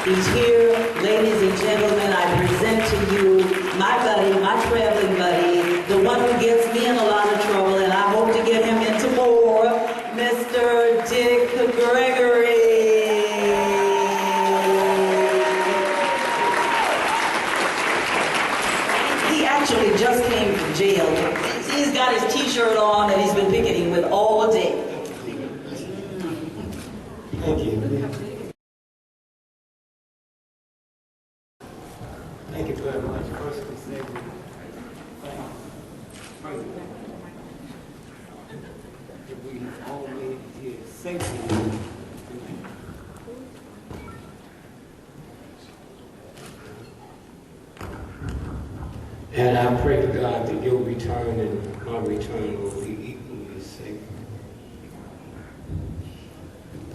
He's here, ladies and gentlemen, I present to you my buddy, my traveling buddy, the one who gets me in a lot of trouble, and I hope to get him into more, Mr. Dick Gregory. He actually just came from jail. He's got his t-shirt on and he's been picketing with all day. Thank you. Thank you very much. First, we say that we all made it here safely. And I pray to God that your return and my return will be equally safe.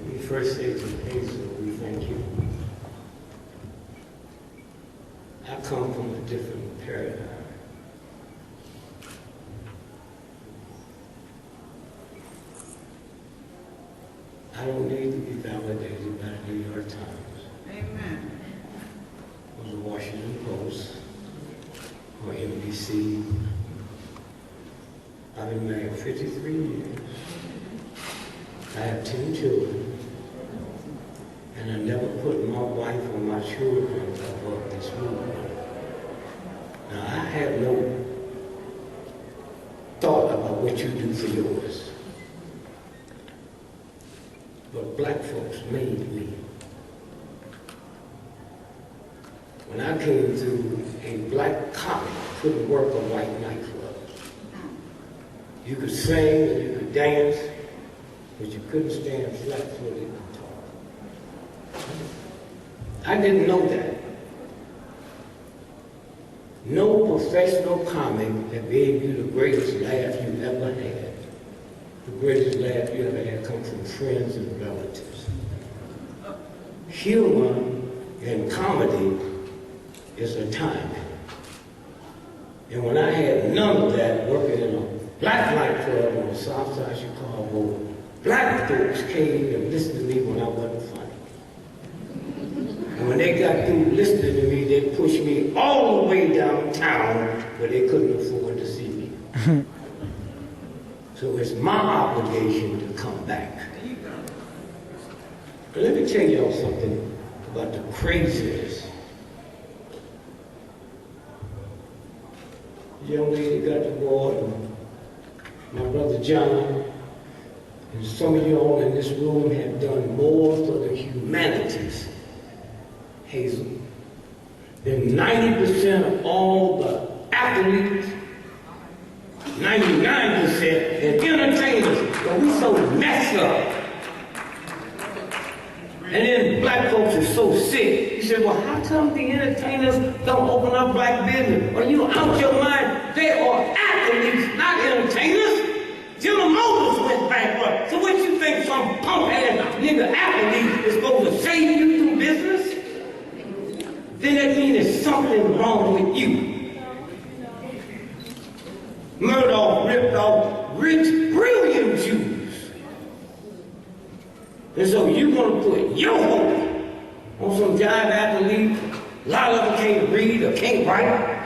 We first say to Hazel, we thank you. I come from a different paradigm. I don't need to be validated by the New York Times. Amen. Or the Washington Post. Or NBC. I've been married 53 years. I have 10 children. And I never put my wife or my children above this movement. Now, I have no thought about what you do for yours. But black folks made me. When I came through, a black comic couldn't work a white nightclub. You could sing and you could dance, but you couldn't stand flat-footed and talk. I didn't know that. No professional comic that gave you the greatest laugh you ever had. The greatest laugh you ever had comes from friends and relatives. Humor and comedy is a timing. And when I had none of that, working in a black nightclub on the south side of Chicago, black folks came and listened to me when I wasn't funny. And when they got through listening to me, they pushed me all the way downtown where they couldn't afford to see me. So it's my obligation to come back. But let me tell y'all something about the craziness. The young lady got the board, and my brother John, and some of y'all in this room have done more for the humanities, Hazel, than 90% of all the athletes, 99% and entertainers, but we so messed up. And then black folks are so sick. He said, well, how come the entertainers don't open up black business? Are you out your mind? They are athletes, not entertainers. General Motors went bankrupt. So what you think some punk-ass nigga athlete is supposed to save you through business? Then that means there's something wrong with you. Murdoch ripped off rich, brilliant Jews. And so you're going to put your hope on some jive athlete. A lot of them can't read or can't write.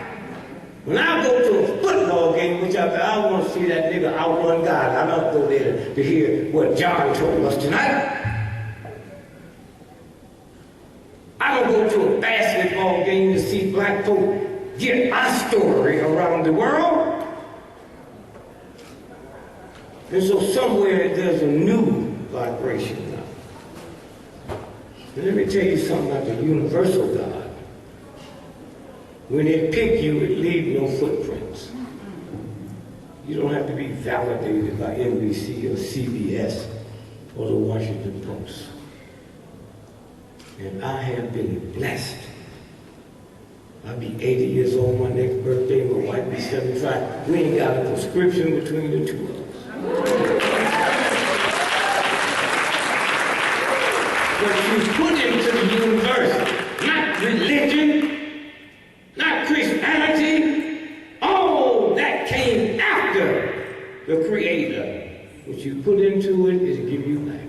When I go to a football game, which I want to see that nigga outrun God, I don't go there to hear what John told us tonight. I don't go to a basketball game to see black folk get our story around the world. And so somewhere there's a new vibration now. And let me tell you something about the universal God. When they pick you, it leaves no footprints. You don't have to be validated by NBC or CBS or the Washington Post. And I have been blessed. I'll be 80 years old my next birthday, my wife be 75. We ain't got a prescription between the two of us. But you put into the universe, not religion, not Christianity. All that came after the Creator. What you put into it is to give you back.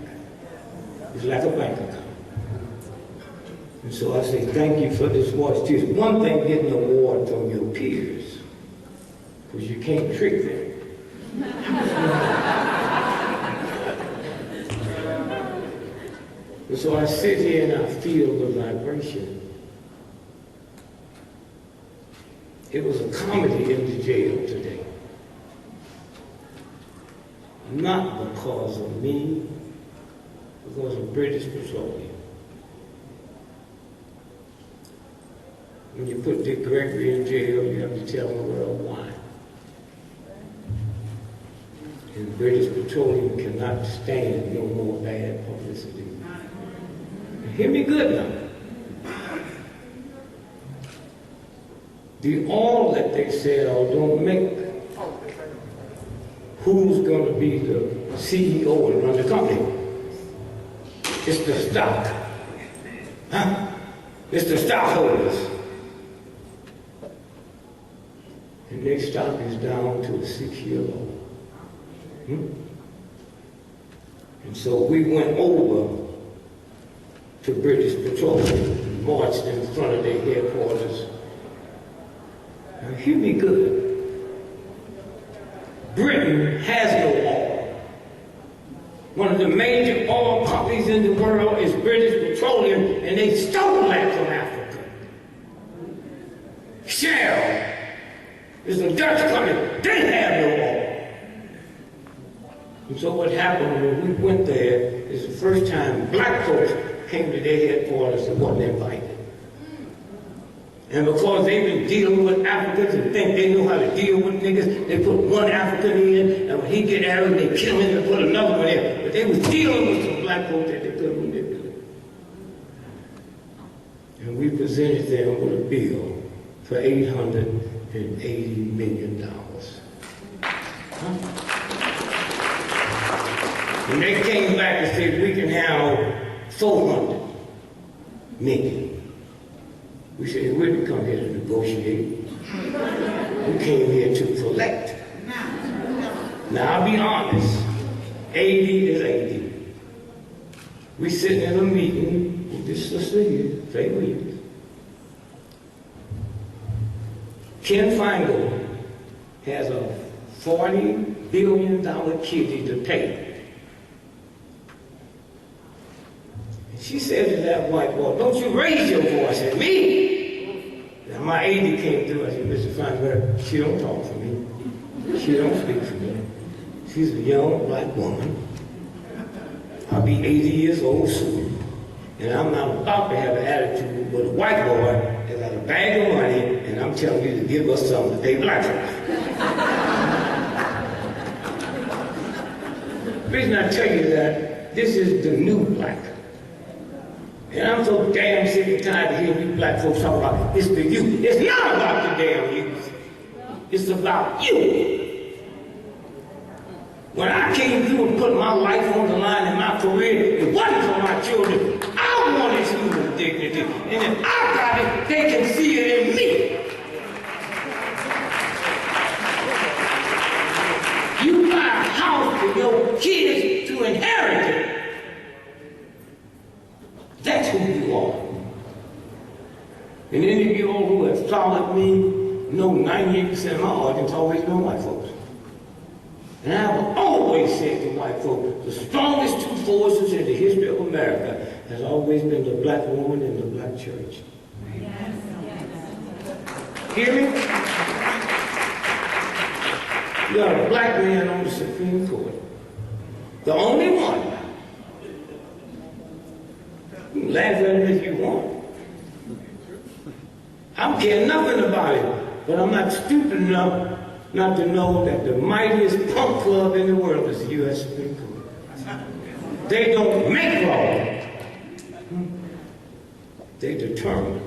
It's like a bank account. And so I say, thank you for this watch. It's one thing getting an award from your peers, because you can't trick them. And so I sit here and I feel the vibration. It was a comedy in the jail today. Not because of me, because of British Petroleum. When you put Dick Gregory in jail, you have to tell the world why. And British Petroleum cannot stand no more bad publicity. Hear me good now. The all that they said, oh, don't make who's going to be the CEO and run the company. It's the stock. Huh? It's the stockholders. And their stock is down to a 6-year low. And so we went over to British Petroleum, marched in front of their headquarters. Now hear me good. Britain has no oil. One of the major oil companies in the world is British Petroleum, and they stole that from Africa. Shell is a Dutch company. They have no oil. And so what happened when we went there is the first time black folks came to their headquarters and wasn't invited. And because they've been dealing with Africans and think they know how to deal with niggas, they put one African in, and when he get arrogant, they kill him and put another one in. But they was dealing with some black folks that they couldn't manipulate. And we presented them with a bill for $880 million. Huh? And they came back and said, we can have 400 million. We said, we didn't come here to negotiate. We came here to collect. Now, I'll be honest, 80 is 80. We sitting in a meeting with this sister here, Faye Williams. Ken Feingold has a $40 billion kitty to pay. She said to that white boy, don't you raise your voice at me. Now my AD came through. I said, Mr. Feinberg, she don't talk for me. She don't speak for me. She's a young black woman. I'll be 80 years old soon. And I'm not about to have an attitude with a white boy that got a bag of money and I'm telling you to give us something to pay black folks. The reason I tell you that, this is the new black. And I'm so damn sick and tired of hearing you black folks talk about it's the youth. It's not about the damn youth. It's about you. When I came through and put my life on the line in my career, it wasn't for my children. I wanted human dignity. And if I got it, they can see it in me. You buy a house for your kids to inherit it. That's who you are. And any of you all who have followed me know 98% of my audience always know white folks. And I have always said to white folks, the strongest two forces in the history of America has always been the black woman and the black church. Yes. Hear me? You got a black man on the Supreme Court. The only one. You can laugh at him if you want. I don't care nothing about it, but I'm not stupid enough not to know that the mightiest punk club in the world is the U.S. Supreme Court. They don't make law. They determine.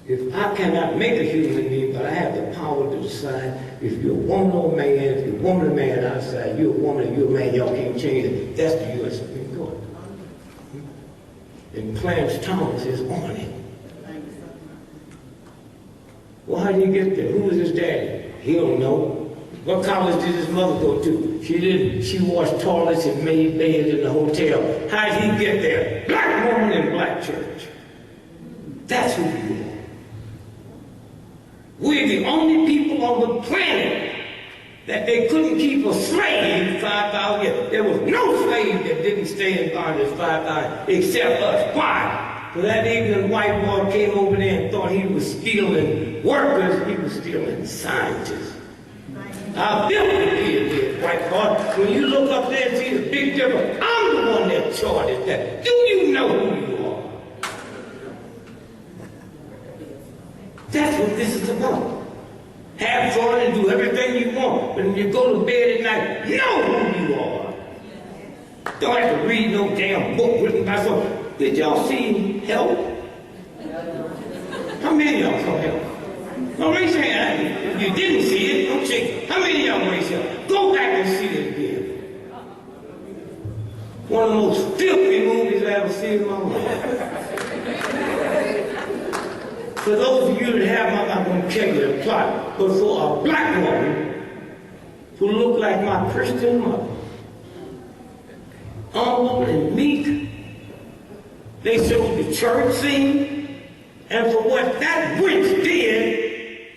If I cannot make a human being, but I have the power to decide if you're a woman or a man, if you're a woman or a man outside, you're a woman and you're a man, y'all can't change it. That's the U.S. Supreme Court. And Clarence Thomas is on it. Well, how did he get there? Who was his daddy? He don't know. What college did his mother go to? She didn't. She washed toilets and made beds in the hotel. How did he get there? Black woman in black church. That's who we are. We're the only people on the planet that they couldn't keep a slave 5,000 years. There was no slave that didn't stay in bondage 5,000 except us. Why? Because that ignorant white boy came over there and thought he was stealing workers. He was stealing scientists. I built the kid, white boy. When you look up there and see the big difference, I'm the one that charted that. Do you know who you are? That's what this is about. Have fun and do everything you want. But when you go to bed at night, know who you are. Don't have to read no damn book written by someone. Did y'all see Help? How many of y'all saw Help? Don't raise your hand. If you didn't see it, don't shake it. How many of y'all raise your hand? Go back and see it again. One of the most filthy movies I ever seen in my life. For those of you that have, I'm not going to tell you the plot, but for a black woman who looked like my Christian mother, humble and meek, they showed the church scene, and for what that witch did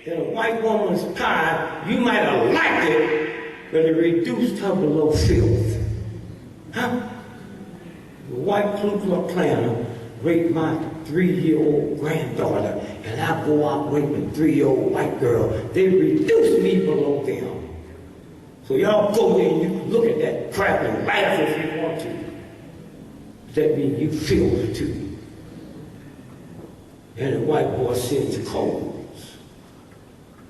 in a white woman's pie, you might have liked it, but it reduced her below filth. Huh? The white Ku Klux Klan raped my 3-year-old granddaughter, and I go out raping 3-year-old white girl. They reduced me below them. So y'all go there and you can look at that crap and laugh if you want to. That means you feel it too. And the white boy sends codes.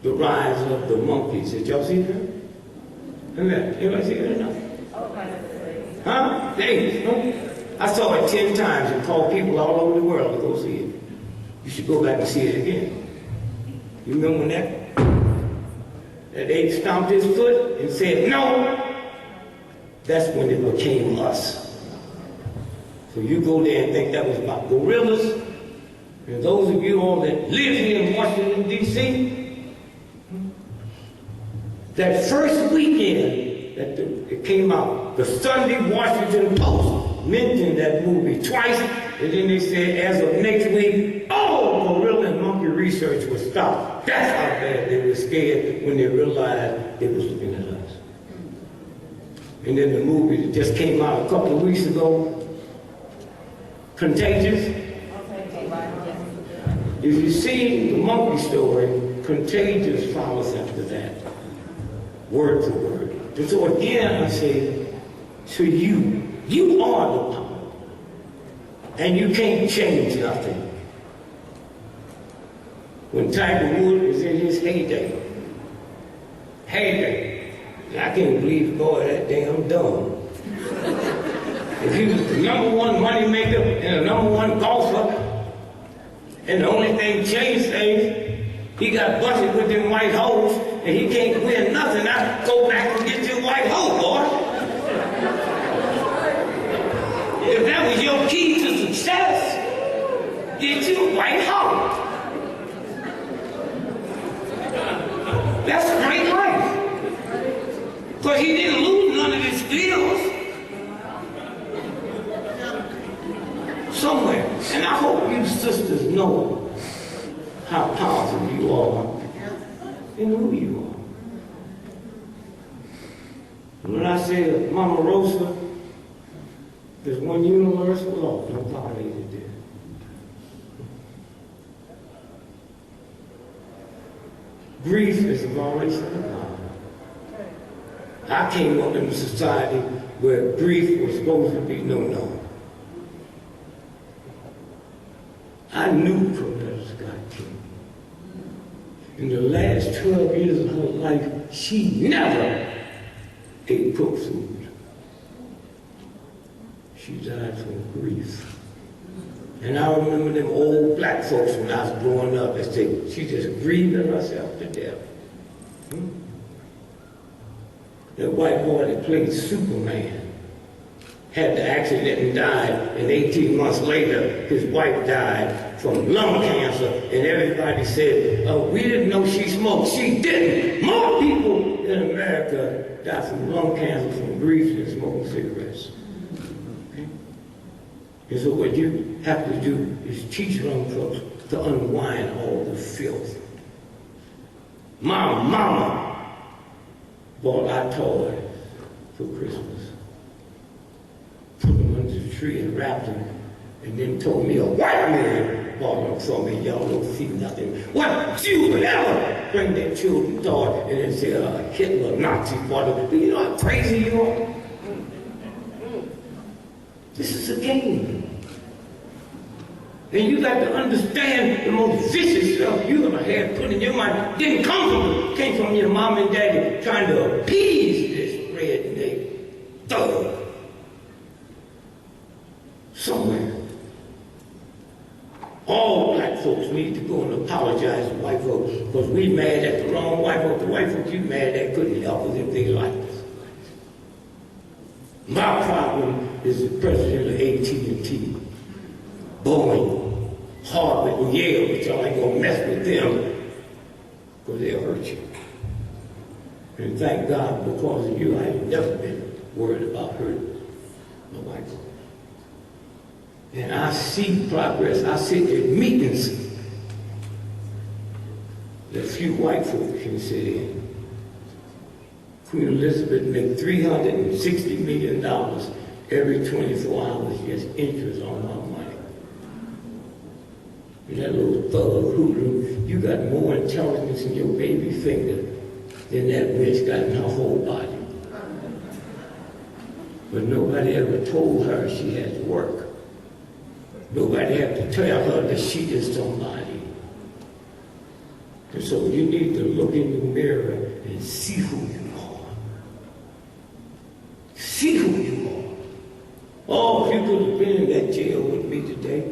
The rise of the monkeys. Did y'all see that? Anybody see that or not? Huh? Hey, I saw it 10 times and called people all over the world to go see it. You should go back and see it again. You remember when that ape stomped his foot and said no? That's when it became us. So you go there and think that was about gorillas. And those of you all that live here in Washington, D.C., that first weekend that it came out, the Sunday Washington Post mentioned that movie twice, and then they said as of next week, all gorilla and monkey research was stopped. That's how bad they were scared when they realized it was looking at us. And then the movie that just came out a couple of weeks ago, Contagious. If you see the monkey story, Contagious follows after that, word for word. And so again, I say to you, you are the power, and you can't change nothing. When Tiger Woods was in his heyday, I can't believe, boy, that damn dumb. If he was the #1 money maker and the #1 golfer, and the only thing changed things, he got busted with them white hoes, and he can't win nothing. Now go back and get your white hoe, boy. If that was your key to success, get you a white hoe. That's a great life. Because he didn't lose none of his skills. Somewhere. And I hope you sisters know how powerful you are and who you are. When I say Mama Rosa, there's one universal law, no violated there. Grief is a violation of God. I came up in a society where grief was supposed to be no. I knew Coretta Scott King. In the last 12 years of her life, she never ate cooked food. She died from grief. And I remember them old black folks when I was growing up, they said, she just grieving herself to death. That white boy that played Superman had the accident and died, and 18 months later, his wife died from lung cancer, and everybody said, oh, we didn't know she smoked. She didn't. More people in America die from lung cancer, from grief, and smoking cigarettes. Okay? And so what you have to do is teach young folks to unwind all the filth. My mama bought our toys for Christmas, put them under the tree and wrapped them, and then told me a white man bought them for me. Y'all don't see nothing. What Jew would ever bring their children toy and then say Hitler, Nazi bought them? Do you know how crazy you are? This is a game. And you got to understand the most vicious stuff you ever had put in your mind didn't came from your mom and daddy trying to appease this redneck thug somewhere. All black folks need to go and apologize to white folks because we mad at the wrong white folks. The white folks you mad at couldn't help us if they liked us. My problem is the president of AT&T, Boeing, Harvard, and Yale, but y'all ain't gonna mess with them because they'll hurt you. And thank God, because of you, I ain't never been worried about hurting my white folks. And I see progress. I sit at meetings that few white folks can sit in. Queen Elizabeth made $360 million every 24 hours, just interest on her money. And that little thug hoodlum, you got more intelligence in your baby finger than that witch got in her whole body. But nobody ever told her she had to work. Nobody had to tell her that she is somebody. And so you need to look in the mirror and see who you are. See who you are. Oh, if you could have been in that jail with me today.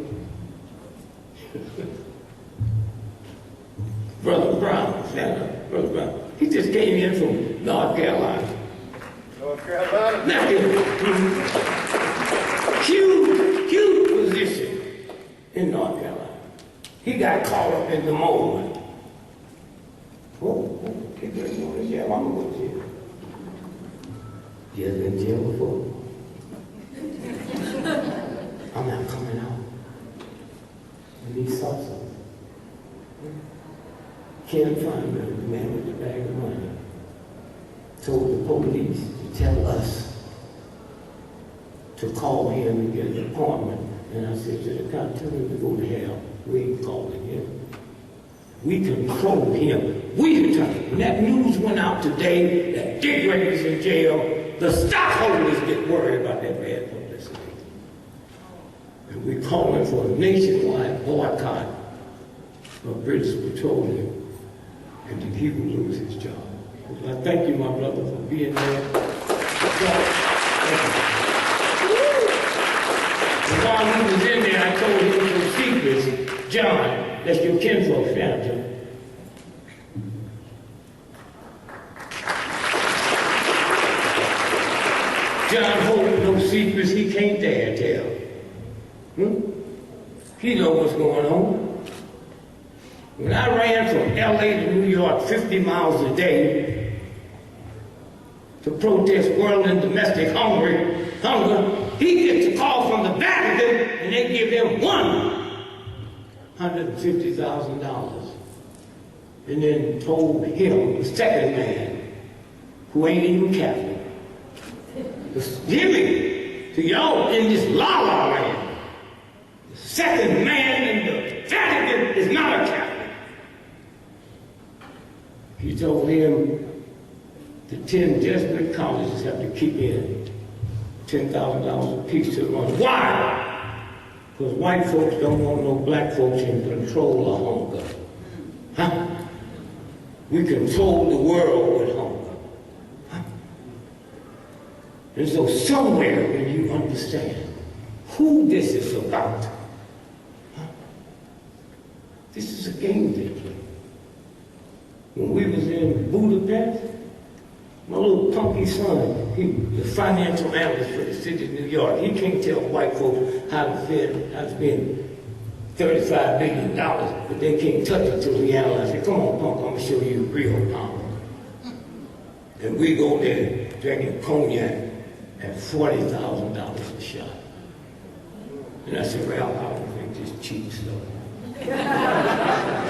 Brother Brown, Senator, Brother Brown, he just came in from North Carolina. North Carolina? Now, huge position in North Carolina. He got caught up in the moment. He didn't go to jail. I'm going to go to jail. You ever been in jail before? I'm not coming out. And he saw something. Ken Fineman, the man with the bag of money, told the police to tell us to call him and get an appointment. And I said to the cop, tell him to go to hell. We ain't calling him. We control him. We determine. When that news went out today that Dick Gregory's in jail, the stockholders get worried about that bad publicity. And we're calling for a nationwide boycott of British Petroleum and that he will lose his job. I thank you, my brother, for being there. While he was in there, I told him some secrets. John, that's your kinfolk family. John holds no secrets he can't dare tell. He knows what's going on. When I ran from LA to New York 50 miles a day to protest world and domestic hunger, he gets a call from the Vatican and they give him $150,000. And then told him, the second man, who ain't even Catholic, hear me, to y'all in this la-la land, the second man in the Vatican is not a Catholic. He told him the 10 Jesuit colleges have to kick in $10,000 a piece to run. Why? Because white folks don't want no black folks in control of hunger. Huh? We control the world with hunger. Huh? And so somewhere when you understand who this is about, huh? This is a game they play. When we was in Budapest, my little punky son, he the financial analyst for the city of New York, he can't tell white folks how to spend $35 billion, but they can't touch it until we analyze it. Come on, punk, I'm gonna show you real power. And we go there drinking cognac at $40,000 a shot. And I said, Ralph, I don't think this cheap stuff.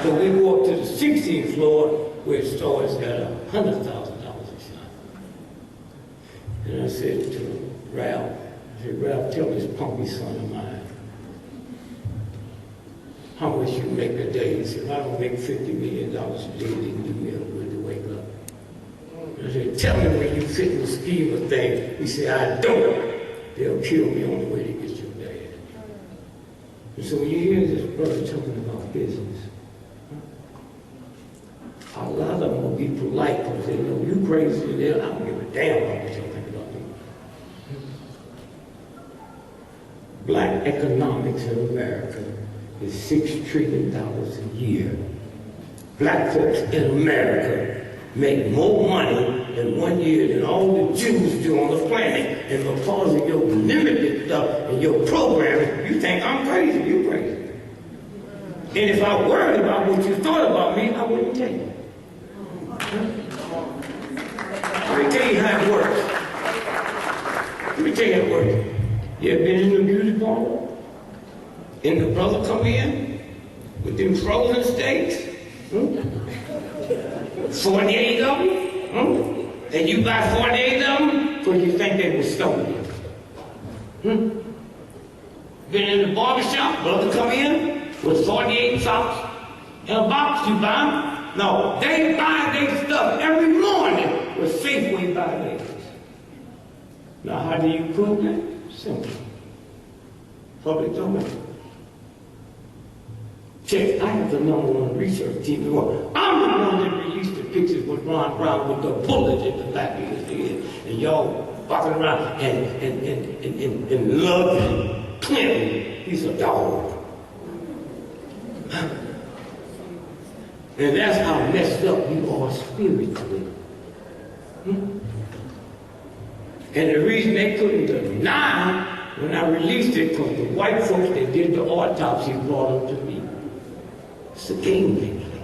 So we go up to the 16th floor where it starts at $100,000 a shot. And I said to Ralph, tell this punky son of mine, how much you make a day? He said, I don't make $50 million a day, they can do me a good to wake up. I said, tell me when you fit in the scheme of things. He said, I don't. They'll kill me on the way to get your dad. And so when you hear this brother talking about business, a lot of them will be polite because they know you crazy and I don't give a damn about what you're thinking about me. Black economics in America is $6 trillion a year. Black folks in America make more money in 1 year than all the Jews do on the planet. And because of your limited stuff and your programming, you think I'm crazy. You're crazy. And if I worried about what you thought about me, I wouldn't tell you. Let me tell you how it works. You ever been in the beauty parlor? And the brother come in with them frozen steaks? 48 of them? And you buy 48 of them because you think they were stolen. Been in the barbershop, brother come in with 48 socks in a box, you buy them? No, they buy their stuff every morning with Safeway violators. Now how do you prove that? Simple. Public domain. Check, I have the #1 research team in the world. I'm the one that released the pictures with Ron Brown with the bullet in the back of his head. And y'all walking around and loving Clinton. He's a dog. And that's how messed up you are spiritually. And the reason they couldn't deny when I released it, because the white folks that did the autopsy brought them to me. It's a game they play.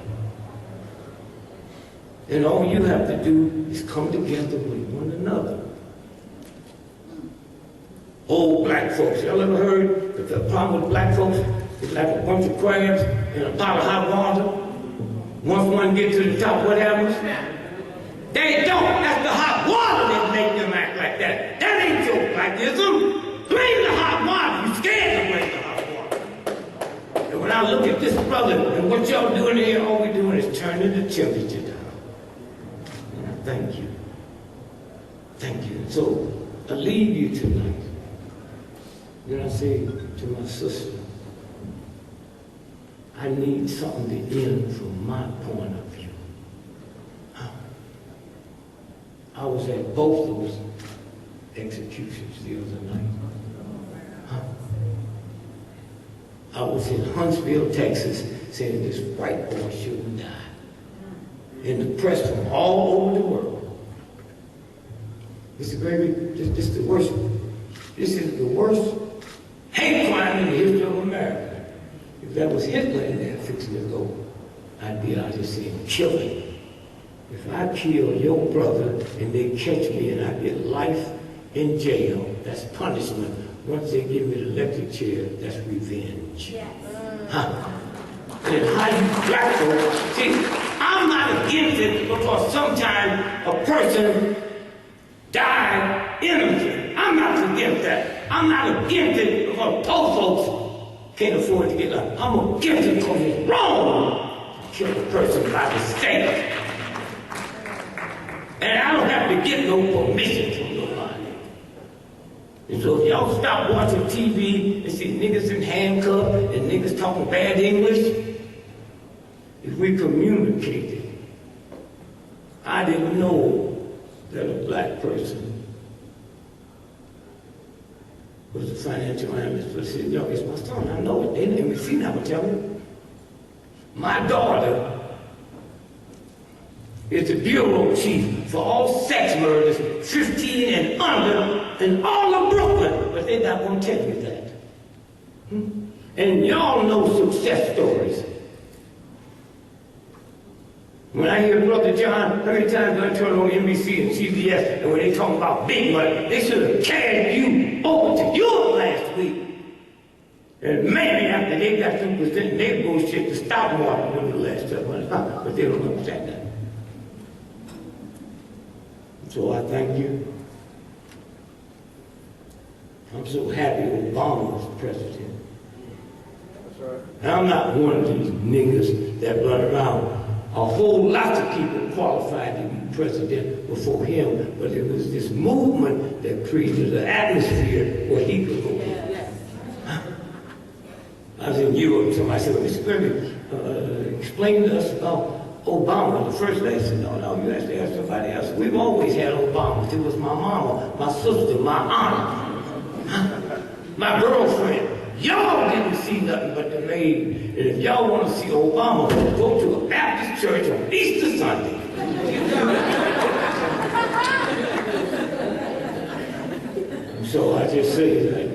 And all you have to do is come together with one another. Old black folks, y'all ever heard that the problem with black folks is like a bunch of crabs in a pot of hot water? Once one gets to the top, what happens? They don't. That's the hot water that makes them act like that. That ain't your blackism. Blame the hot water. You're scared to blame the hot water. And when I look at this brother and what y'all doing here, all we're doing is turning the temperature down. And I thank you. Thank you. So I leave you tonight. Then I say to my sister, I need something to end from my point of view. I was at both those executions the other night. I was in Huntsville, Texas, saying this white boy shouldn't die. And the press from all over the world. Mr. Gregory, this is the worst hate crime in the history of America. If that was Hitler in there fixing to go, I'd be out here saying, kill him. If I kill your brother and they catch me and I get life in jail, that's punishment. Once they give me the electric chair, that's revenge. Yes. And how you black folks, see, I'm not against it because sometimes a person died innocent. I'm not against that. I'm not against it because poor folks can't afford to get up. I'm against it because it's wrong to kill a person by mistake. And I don't have to get no permission from nobody. And so if y'all stop watching TV and see niggas in handcuffs and niggas talking bad English, if we communicated, I didn't know that a black person was a financial analyst for the city. Yo, it's my son, I know it. They didn't even see now, I'm telling you. My daughter is the bureau chief for all sex murders, 15 and under, in all of Brooklyn. But they're not going to tell you that. And y'all know success stories. When I hear Brother John, how many times do I turn on NBC and CBS, and when they talk about big money, they should have carried you over to Europe last week. And maybe after they got through presenting their bullshit, the stock market went the last time. But they don't understand that. So I thank you. I'm so happy Obama was president. That's right. And I'm not one of these niggas that run around. A whole lot of people qualified to be president before him, but it was this movement that created an atmosphere where he could go. I was in Europe, somebody said, well, Mr. Gregory, explain to us about Obama. The first lady said, no, you have to ask somebody else. We've always had Obama. It was my mama, my sister, my aunt, my girlfriend. Y'all didn't see nothing but the maid. And if y'all want to see Obama, go to a Baptist church on Easter Sunday. So I just say that,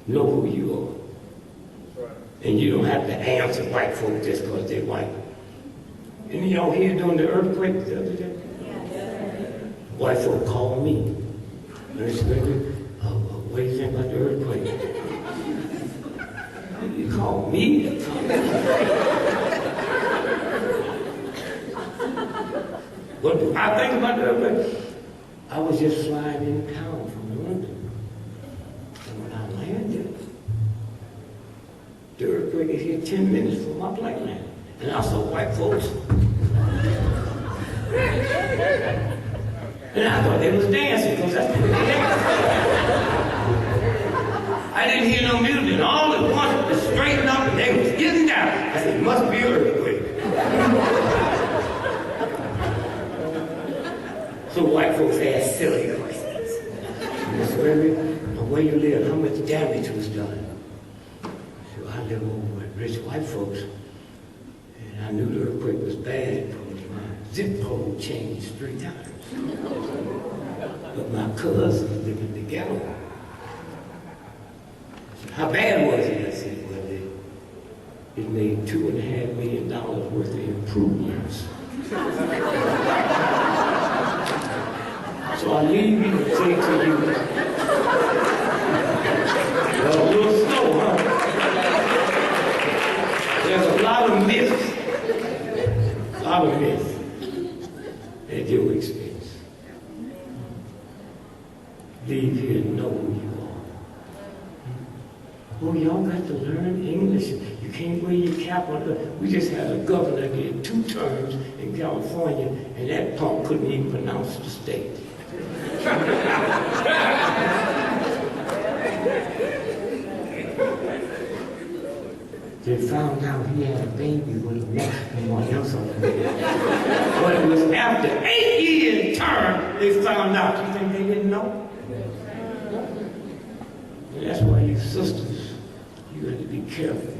know who you are. And you don't have to answer white folk just because they're white. And y'all hear during the earthquake the other day? White folk called me. Mr. Gregory, what do you think about the earthquake? You call me? What do I think about the earthquake? I was just flying in town from London. And when I landed, the earthquake is here 10 minutes from my plane. And I saw white folks. And I thought they was dancing, because that's what they dance. I didn't hear no music, and all at once they straightened up and they was getting down. I said, it must be an earthquake. So white folks ask silly questions. Mr. Gregory, where you live, how much damage was done? So I live over with rich white folks, and I knew the earthquake was bad because my zip code changed 3 times. But my cousins lived in the ghetto. How bad was it? I said, well, it made $2.5 million worth of improvements. So I leave you to say to you, well, a little slow, huh? There's a lot of myths at your expense. Leave here and know who you are. Oh, y'all got to learn English. You can't wear your cap on. We just had a governor did 2 terms in California, and that punk couldn't even pronounce the state. They found out he had a baby with a Mexican else on the bed. But it was after 8 years term they found out. You think they didn't know? And that's why you sisters, you have to be careful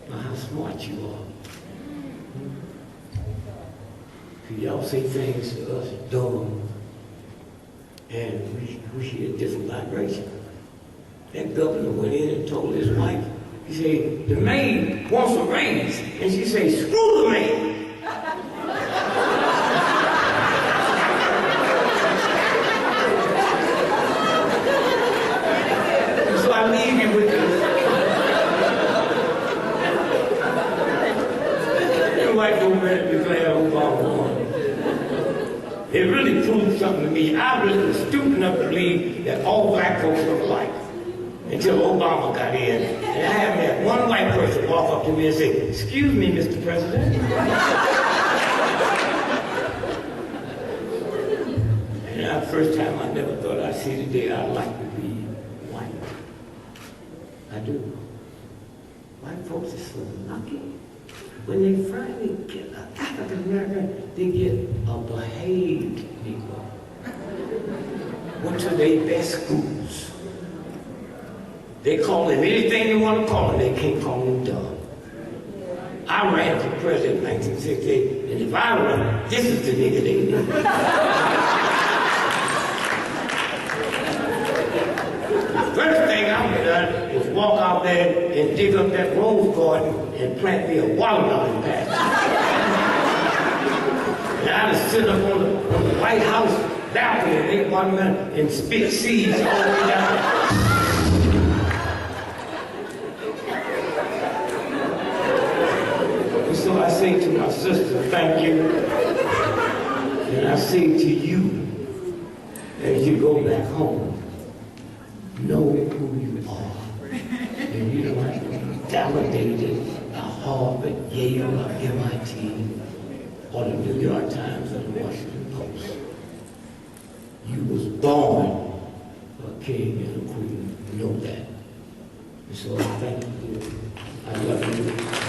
about how smart you are. Y'all say things to us dumb, and we hear a different vibration. That governor went in and told his wife, he said, the maid wants a raise. And she said, screw the maid. So I leave you with this. The white folk better declare Obama won. It really proved something to me. I really was stupid enough to believe that all black folks were alike. Until Obama got in, and I haven't had one white person walk up to me and say, excuse me, Mr. President. And the first time I never thought I'd see the day I'd like to be white. I do. White folks are so lucky. When they finally get an African American, they get a behaved Negro. Went to their best schools. They call him anything they want to call him. They can't call him dumb. I ran for president in 1968, and if I run, this is the nigga they need. The first thing I would have done was walk out there and dig up that rose garden and plant me a watermelon patch. And I was sitting up on the White House balcony and they one man and spit seeds all the way down. And so I say to my sister, thank you. And I say to you, as you go back home, know who you are. And you don't have to be validated by Harvard, Yale, or MIT, or the New York Times, or the Washington Post. You was born a king and a queen. Know that. And so I thank you. I love you.